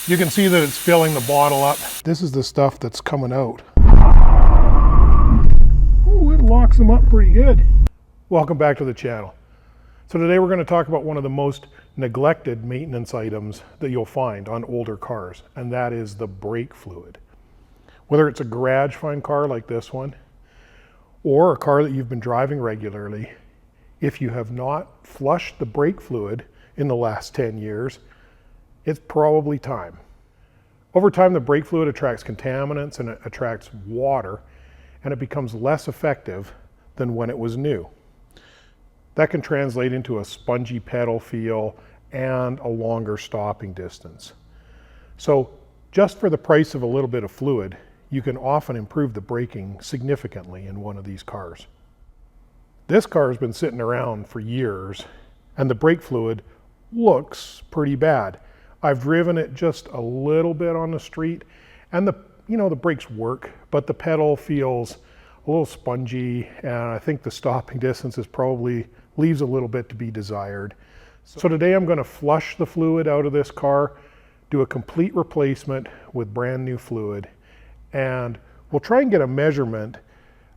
You can see that it's filling the bottle up. This is the stuff that's coming out. Ooh, it locks them up pretty good. Welcome back to the channel. So today we're going to talk about one of the most neglected maintenance items that you'll find on older cars, and that is the brake fluid. Whether it's a garage find car like this one, or a car that you've been driving regularly, if you have not flushed the brake fluid in the last 10 years, it's probably time. Over time, the brake fluid attracts contaminants and it attracts water, and it becomes less effective than when it was new. That can translate into a spongy pedal feel and a longer stopping distance. So just for the price of a little bit of fluid, you can often improve the braking significantly in one of these cars. This car has been sitting around for years, and the brake fluid looks pretty bad. I've driven it just a little bit on the street, and the brakes work, but the pedal feels a little spongy, and I think the stopping distance probably leaves a little bit to be desired. So today I'm going to flush the fluid out of this car, do a complete replacement with brand new fluid, and we'll try and get a measurement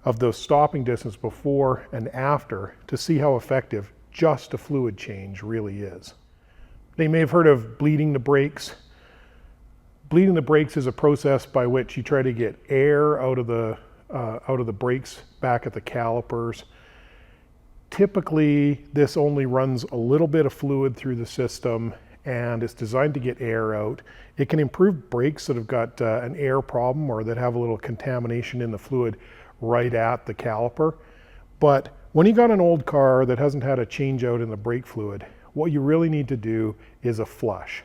of the stopping distance before and after to see how effective just a fluid change really is. You may have heard of bleeding the brakes. Bleeding the brakes is a process by which you try to get air out of the brakes back at the calipers. Typically, this only runs a little bit of fluid through the system, and it's designed to get air out. It can improve brakes that have got an air problem or that have a little contamination in the fluid right at the caliper. But when you got an old car that hasn't had a change out in the brake fluid, what you really need to do is a flush.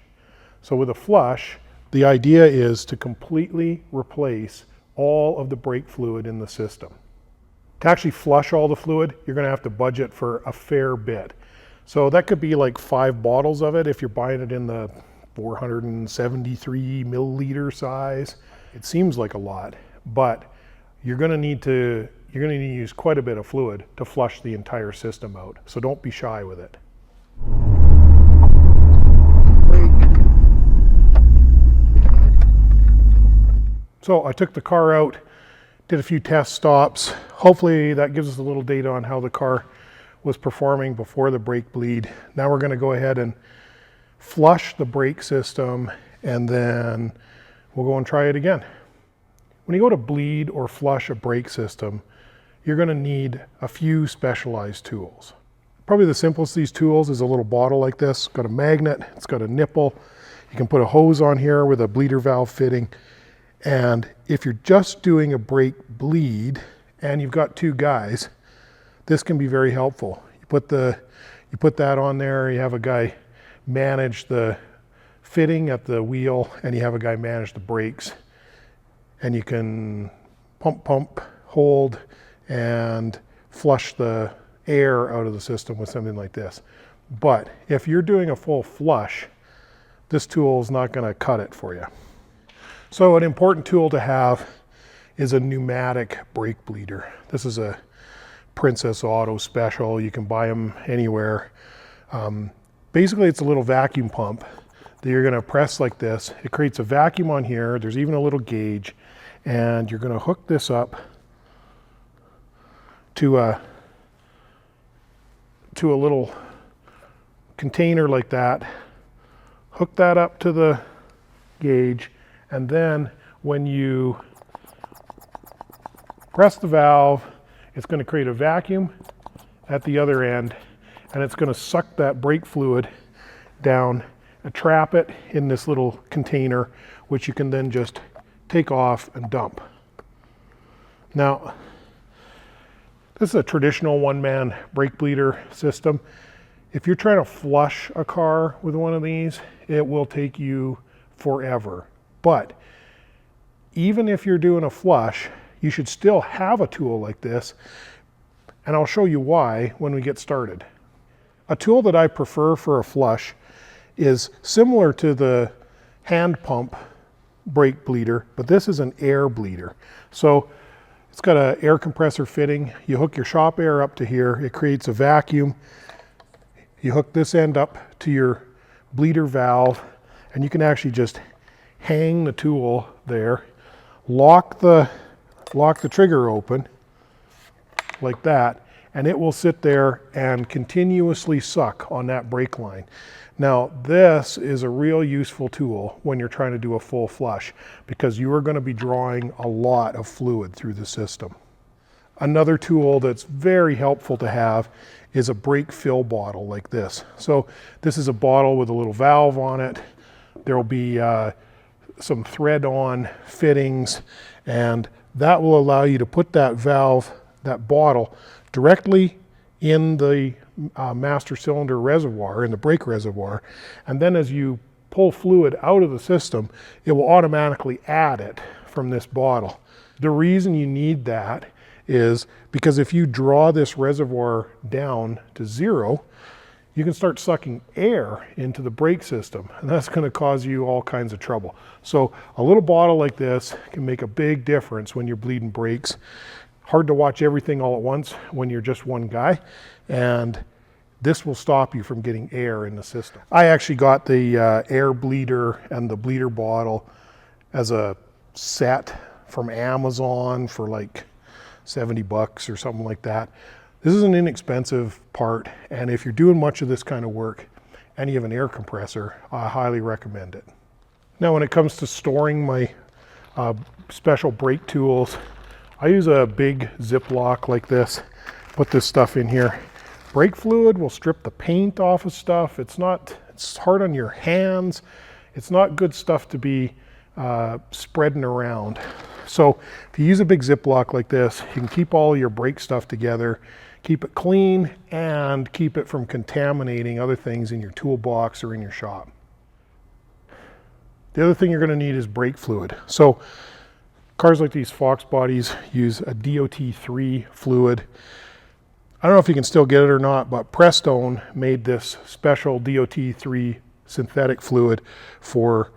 So with a flush, the idea is to completely replace all of the brake fluid in the system. To actually flush all the fluid, you're going to have to budget for a fair bit. So that could be like 5 bottles of it if you're buying it in the 473 milliliter size. It seems like a lot, but you're going to need to use quite a bit of fluid to flush the entire system out. So don't be shy with it. So I took the car out, did a few test stops. Hopefully that gives us a little data on how the car was performing before the brake bleed. Now we're going to go ahead and flush the brake system, and then we'll go and try it again. When you go to bleed or flush a brake system, you're going to need a few specialized tools. Probably the simplest of these tools is a little bottle like this. It's got a magnet, it's got a nipple. You can put a hose on here with a bleeder valve fitting. And if you're just doing a brake bleed and you've got 2 guys, this can be very helpful. You put that on there, you have a guy manage the fitting at the wheel, and you have a guy manage the brakes. And you can pump, hold, and flush the air out of the system with something like this. But if you're doing a full flush, this tool is not going to cut it for you. So an important tool to have is a pneumatic brake bleeder. This is a Princess Auto special. You can buy them anywhere. Basically, it's a little vacuum pump that you're going to press like this. It creates a vacuum on here. There's even a little gauge, and you're going to hook this up to a little container like that. Hook that up to the gauge, and then when you press the valve, it's going to create a vacuum at the other end, and it's going to suck that brake fluid down and trap it in this little container, which you can then just take off and dump. Now, this is a traditional one-man brake bleeder system. If you're trying to flush a car with one of these, it will take you forever. But even if you're doing a flush, you should still have a tool like this, and I'll show you why when we get started. A tool that I prefer for a flush is similar to the hand pump brake bleeder, but this is an air bleeder. So it's got an air compressor fitting. You hook your shop air up to here, it creates a vacuum. You hook this end up to your bleeder valve, and you can actually just hang the tool there, lock the trigger open like that, and it will sit there and continuously suck on that brake line. Now, this is a real useful tool when you're trying to do a full flush, because you are going to be drawing a lot of fluid through the system. Another tool that's very helpful to have is a brake fill bottle like this. So this is a bottle with a little valve on it. There'll be some thread-on fittings, and that will allow you to put that valve, that bottle, directly in the master cylinder reservoir, in the brake reservoir, and then as you pull fluid out of the system, it will automatically add it from this bottle. The reason you need that is because if you draw this reservoir down to zero, you can start sucking air into the brake system, and that's going to cause you all kinds of trouble. So a little bottle like this can make a big difference when you're bleeding brakes. Hard to watch everything all at once when you're just one guy, and this will stop you from getting air in the system. I actually got the air bleeder and the bleeder bottle as a set from Amazon for like 70 bucks or something like that. This is an inexpensive part, and if you're doing much of this kind of work and you have an air compressor, I highly recommend it. Now, when it comes to storing my special brake tools, I use a big Ziploc like this, put this stuff in here. Brake fluid will strip the paint off of stuff. It's hard on your hands. It's not good stuff to be spreading around. So if you use a big Ziploc like this, you can keep all your brake stuff together, keep it clean, and keep it from contaminating other things in your toolbox or in your shop. The other thing you're going to need is brake fluid. So cars like these Foxbodies use a DOT3 fluid. I don't know if you can still get it or not, but Prestone made this special DOT3 synthetic fluid for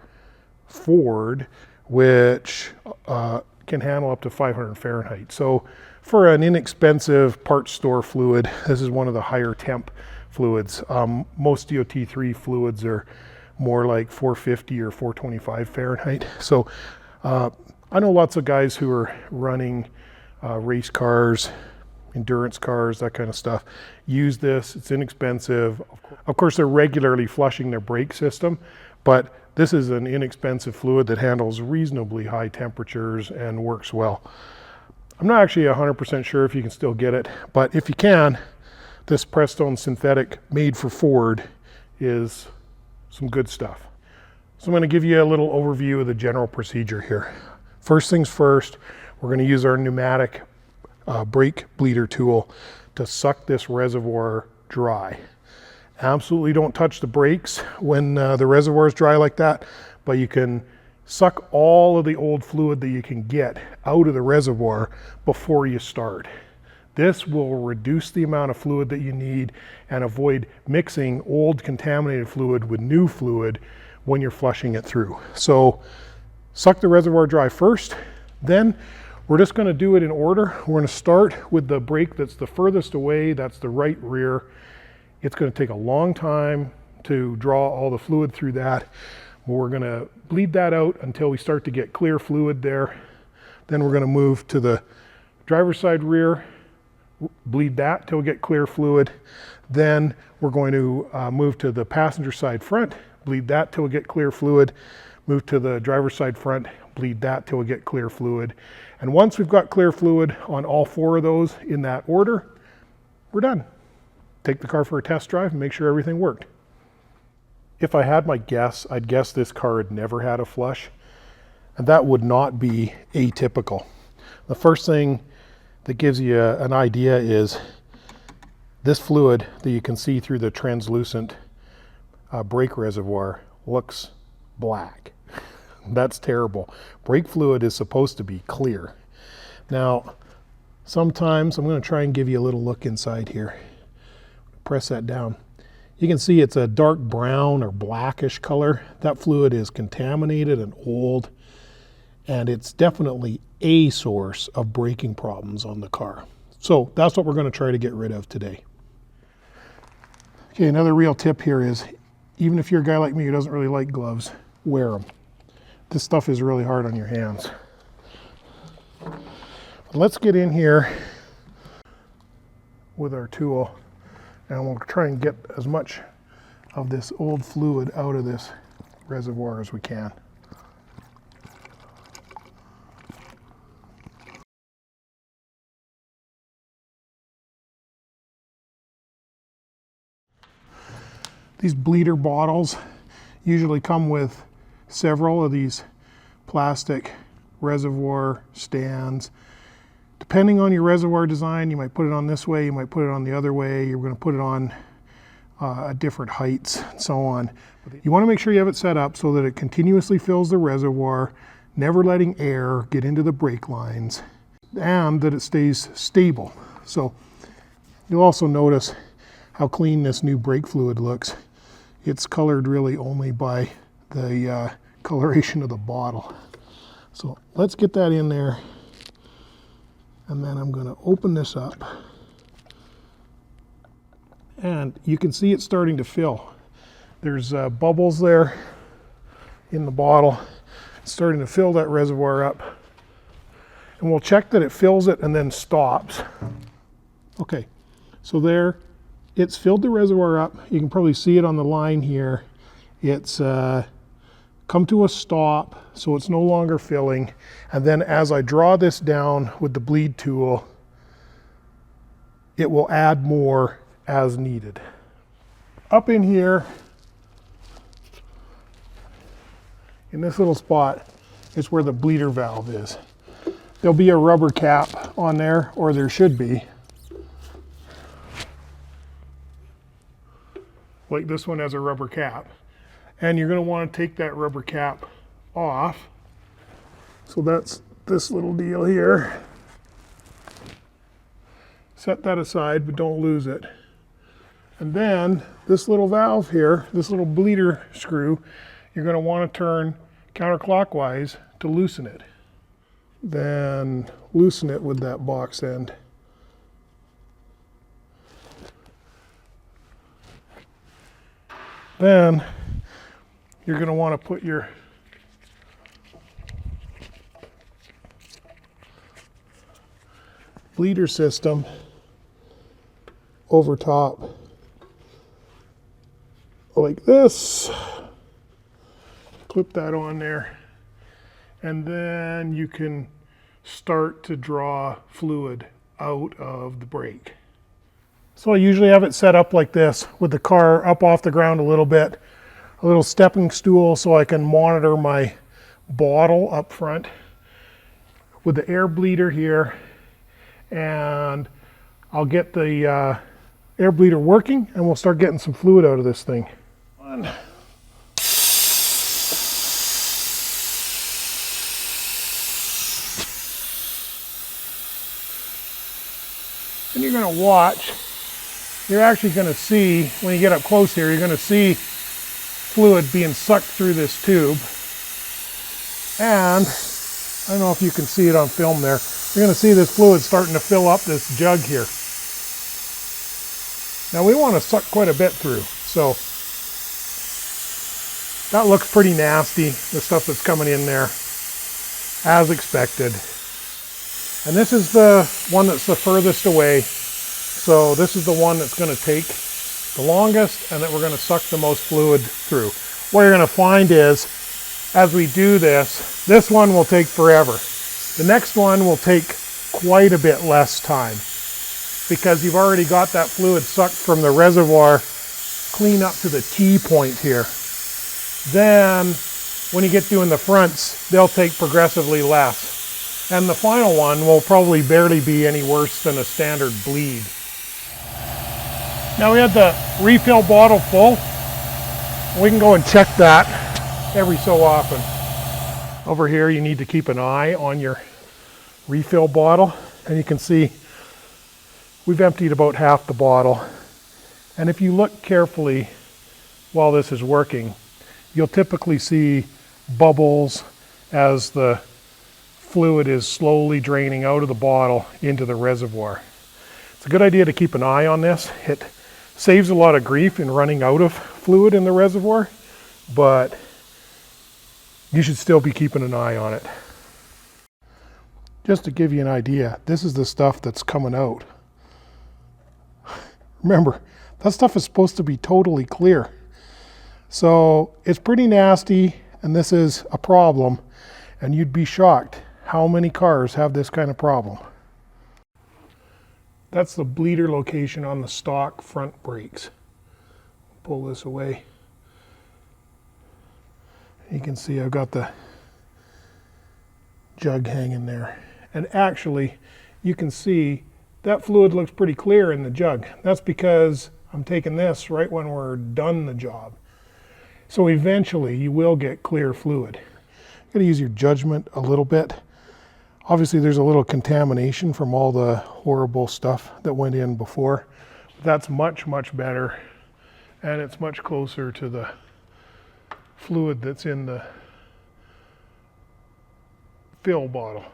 Ford, which can handle up to 500 Fahrenheit. So for an inexpensive parts store fluid, this is one of the higher temp fluids. Most DOT3 fluids are more like 450 or 425 Fahrenheit. So I know lots of guys who are running race cars, endurance cars, that kind of stuff, use this. It's inexpensive. Of course, they're regularly flushing their brake system, but this is an inexpensive fluid that handles reasonably high temperatures and works well. I'm not actually 100% sure if you can still get it, but if you can, this Prestone synthetic made for Ford is some good stuff. So I'm going to give you a little overview of the general procedure here. First things first, we're going to use our pneumatic brake bleeder tool to suck this reservoir dry. Absolutely don't touch the brakes when the reservoir is dry like that, but you can suck all of the old fluid that you can get out of the reservoir before you start. This will reduce the amount of fluid that you need and avoid mixing old contaminated fluid with new fluid when you're flushing it through. So suck the reservoir dry first, then we're just going to do it in order. We're going to start with the brake that's the furthest away, that's the right rear. It's going to take a long time to draw all the fluid through that. We're going to bleed that out until we start to get clear fluid there. Then we're going to move to the driver's side rear, bleed that till we get clear fluid. Then we're going to move to the passenger side front, bleed that till we get clear fluid. Move to the driver's side front, bleed that till we get clear fluid. And once we've got clear fluid on all four of those in that order, we're done. Take the car for a test drive and make sure everything worked. If I had my guess, I'd guess this car had never had a flush, and that would not be atypical. The first thing that gives you an idea is this fluid that you can see through the translucent brake reservoir looks black. That's terrible. Brake fluid is supposed to be clear. Now, sometimes I'm going to try and give you a little look inside here. Press that down. You can see it's a dark brown or blackish color. That fluid is contaminated and old, and it's definitely a source of braking problems on the car. So that's what we're going to try to get rid of today. Okay, another real tip here is, even if you're a guy like me who doesn't really like gloves, wear them. this stuff is really hard on your hands. Let's get in here with our tool and we'll try and get as much of this old fluid out of this reservoir as we can. These bleeder bottles usually come with several of these plastic reservoir stands. Depending on your reservoir design, you might put it on this way, you might put it on the other way, you're going to put it on at different heights and so on. You want to make sure you have it set up so that it continuously fills the reservoir, never letting air get into the brake lines, and that it stays stable. So you'll also notice how clean this new brake fluid looks. It's colored really only by the coloration of the bottle. So let's get that in there, and then I'm going to open this up, and you can see it starting to fill. There's bubbles there in the bottle. It's starting to fill that reservoir up, and we'll check that it fills it and then stops. Okay, so there, it's filled the reservoir up. You can probably see it on the line here. It's come to a stop, so it's no longer filling. And then as I draw this down with the bleed tool, it will add more as needed. Up in here, in this little spot, is where the bleeder valve is. There'll be a rubber cap on there, or there should be. Like this one has a rubber cap. And you're going to want to take that rubber cap off. So that's this little deal here. Set that aside, but don't lose it. And then this little valve here, this little bleeder screw, you're going to want to turn counterclockwise to loosen it. Then loosen it with that box end. Then you're going to want to put your bleeder system over top like this. Clip that on there, and then you can start to draw fluid out of the brake. So I usually have it set up like this, with the car up off the ground a little bit, a little stepping stool so I can monitor my bottle up front with the air bleeder here, and I'll get the air bleeder working and we'll start getting some fluid out of this thing. And you're going to watch. You're actually going to see, when you get up close here, you're going to see fluid being sucked through this tube. And I don't know if you can see it on film there. You're going to see this fluid starting to fill up this jug here. Now we want to suck quite a bit through. So that looks pretty nasty, the stuff that's coming in there, as expected. And this is the one that's the furthest away. So this is the one that's going to take the longest and that we're going to suck the most fluid through. What you're going to find is, as we do this, this one will take forever. The next one will take quite a bit less time because you've already got that fluid sucked from the reservoir clean up to the T point here. Then when you get doing the fronts, they'll take progressively less. And the final one will probably barely be any worse than a standard bleed. Now we had the refill bottle full. We can go and check that every so often. Over here you need to keep an eye on your refill bottle, and you can see we've emptied about half the bottle. And if you look carefully while this is working, you'll typically see bubbles as the fluid is slowly draining out of the bottle into the reservoir. It's a good idea to keep an eye on this. It saves a lot of grief in running out of fluid in the reservoir, but you should still be keeping an eye on it. Just to give you an idea, this is the stuff that's coming out. Remember, that stuff is supposed to be totally clear. So it's pretty nasty, and this is a problem, and you'd be shocked how many cars have this kind of problem. That's the bleeder location on the stock front brakes. Pull this away. You can see I've got the jug hanging there. And actually, you can see that fluid looks pretty clear in the jug. That's because I'm taking this right when we're done the job. So eventually you will get clear fluid. You gotta use your judgment a little bit. Obviously there's a little contamination from all the horrible stuff that went in before. That's much, much better. And it's much closer to the fluid that's in the fill bottle.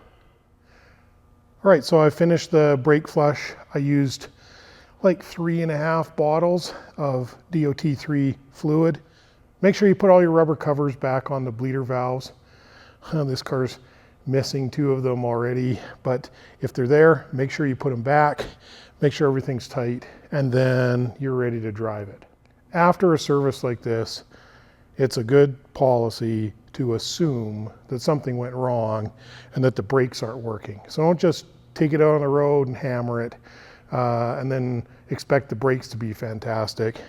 All right, so I finished the brake flush. I used like 3.5 bottles of DOT3 fluid. Make sure you put all your rubber covers back on the bleeder valves. This car's missing 2 of them already, but if they're there, make sure you put them back, make sure everything's tight, and then you're ready to drive it. After a service like this, it's a good policy to assume that something went wrong and that the brakes aren't working. So don't just take it out on the road and hammer it and then expect the brakes to be fantastic.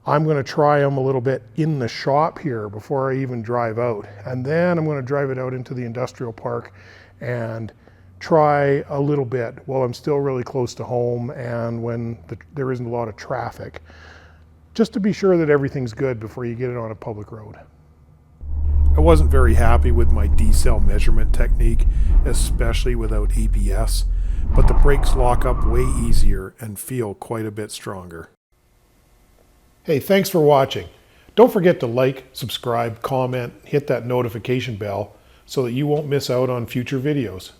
I'm going to try them a little bit in the shop here before I even drive out. And then I'm going to drive it out into the industrial park and try a little bit while I'm still really close to home and when there isn't a lot of traffic, just to be sure that everything's good before you get it on a public road. I wasn't very happy with my D-cell measurement technique, especially without ABS, but the brakes lock up way easier and feel quite a bit stronger. Hey, thanks for watching. Don't forget to like, subscribe, comment, hit that notification bell so that you won't miss out on future videos.